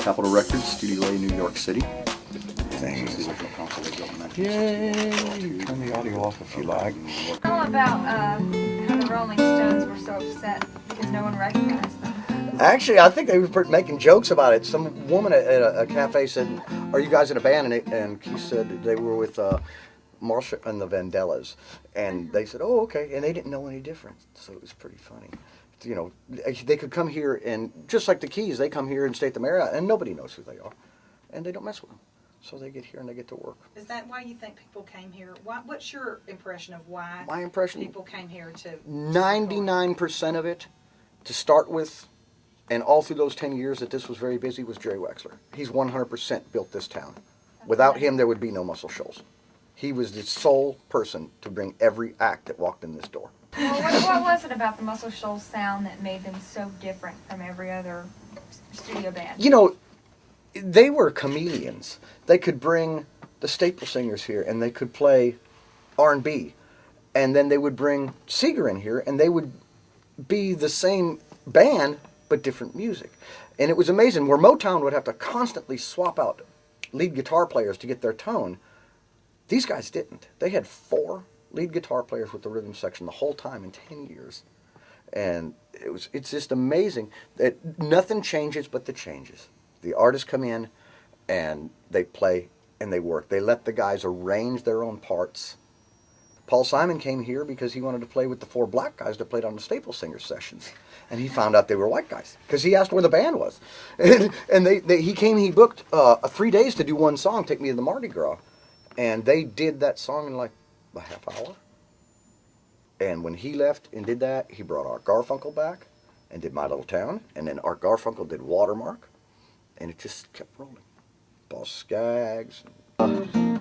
Capitol Records, Studio A, New York City. Things. Yay! Turn the audio off if you like. Tell them about how the Rolling Stones were so upset because no one recognized them. Actually, I think they were making jokes about it. Some woman at a cafe said, "Are you guys in a band?" And he said they were with Marcia and the Vandellas. And they said, "Oh, okay." And they didn't know any difference, so it was pretty funny. You know, they could come here and, just like the Keys, they come here and stay at the Marriott, and nobody knows who they are. And they don't mess with them. So they get here and they get to work. Is that why you think people came here? What's your impression of why My impression, people came here to... 99% of it, to start with, and all through those 10 years that this was very busy, was Jerry Wexler. He's 100% built this town. Without him, there would be no Muscle Shoals. He was the sole person to bring every act that walked in this door. Well, what was it about the Muscle Shoals sound that made them so different from every other studio band? You know, they were chameleons. They could bring the staple singers here, and they could play R&B. And then they would bring Seeger in here, and they would be the same band, but different music. And it was amazing, where Motown would have to constantly swap out lead guitar players to get their tone. These guys didn't. They had 4 lead guitar players with the rhythm section the whole time in 10 years. And it's just amazing that nothing changes but the changes. The artists come in and they play and they work. They let the guys arrange their own parts. Paul Simon came here because he wanted to play with the 4 black guys that played on the Staple Singers sessions. And he found out they were white guys because he asked where the band was. And he booked 3 days to do one song, Take Me to the Mardi Gras. And they did that song in like a half hour. And when he left and did that, he brought Art Garfunkel back and did My Little Town. And then Art Garfunkel did Watermark. And it just kept rolling. Boss Skaggs. You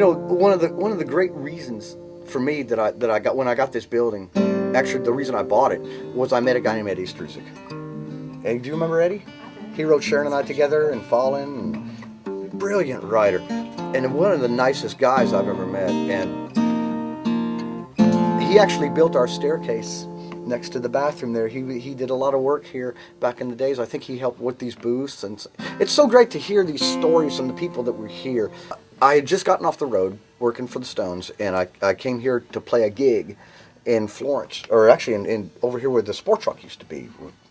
know, one of the great reasons for me that I got when I got this building, actually the reason I bought it, was I met a guy named Eddie Struzik. And do you remember Eddie? He wrote Sharon and I Together and Fallen. And brilliant writer. And one of the nicest guys I've ever met. And he actually built our staircase next to the bathroom there. He did a lot of work here back in the days. I think he helped with these booths. And it's so great to hear these stories from the people that were here. I had just gotten off the road working for the Stones, and I came here to play a gig in Florence, or actually in over here where the Sport Truck used to be,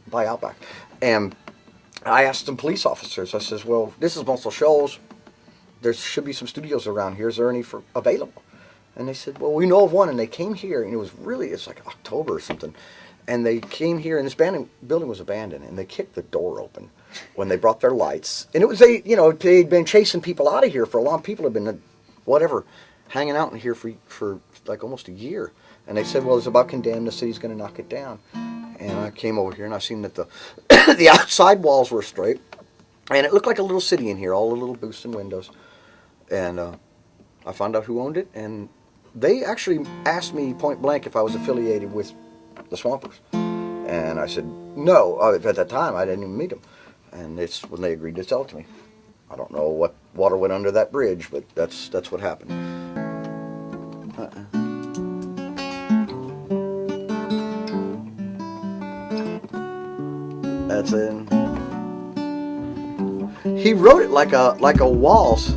by Outback. And I asked some police officers, I says, well, this is Muscle Shoals. There should be some studios around here. Is there any available? And they said, well, we know of one. And they came here, and it's like October or something. And they came here, and this building was abandoned, and they kicked the door open when they brought their lights. And it was they'd been chasing people out of here for a long. People had been, hanging out in here for like almost a year. And they said, well, it's about condemned. The city's going to knock it down. And I came over here, and I seen that the the outside walls were straight, and it looked like a little city in here, all the little booths and windows. And I found out who owned it, and they actually asked me point blank if I was affiliated with the Swampers. And I said, no. At that time, I didn't even meet them. And it's when they agreed to sell it to me. I don't know what water went under that bridge, but that's what happened. That's it. He wrote it like a waltz.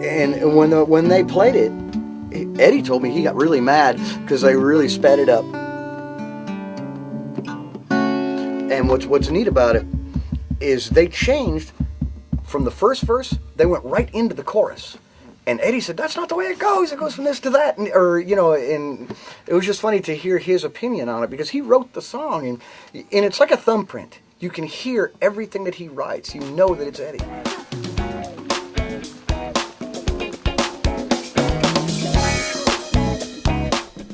And when they played it, Eddie told me he got really mad because they really sped it up. And what's neat about it is they changed from the first verse. They went right into the chorus. And Eddie said, "That's not the way it goes. It goes from this to that." And it was just funny to hear his opinion on it because he wrote the song, and it's like a thumbprint. You can hear everything that he writes. You know that it's Eddie.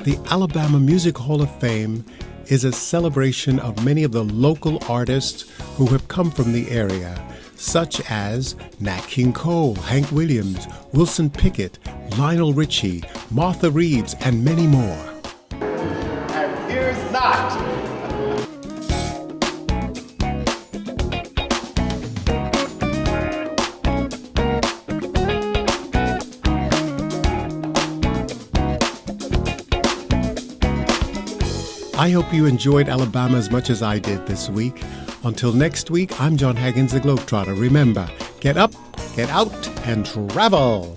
The Alabama Music Hall of Fame is a celebration of many of the local artists who have come from the area, such as Nat King Cole, Hank Williams, Wilson Pickett, Lionel Richie, Martha Reeves, and many more. And here's not. I hope you enjoyed Alabama as much as I did this week. Until next week, I'm Jon Haggins, the GlobeTrotter. Remember, get up, get out, and travel.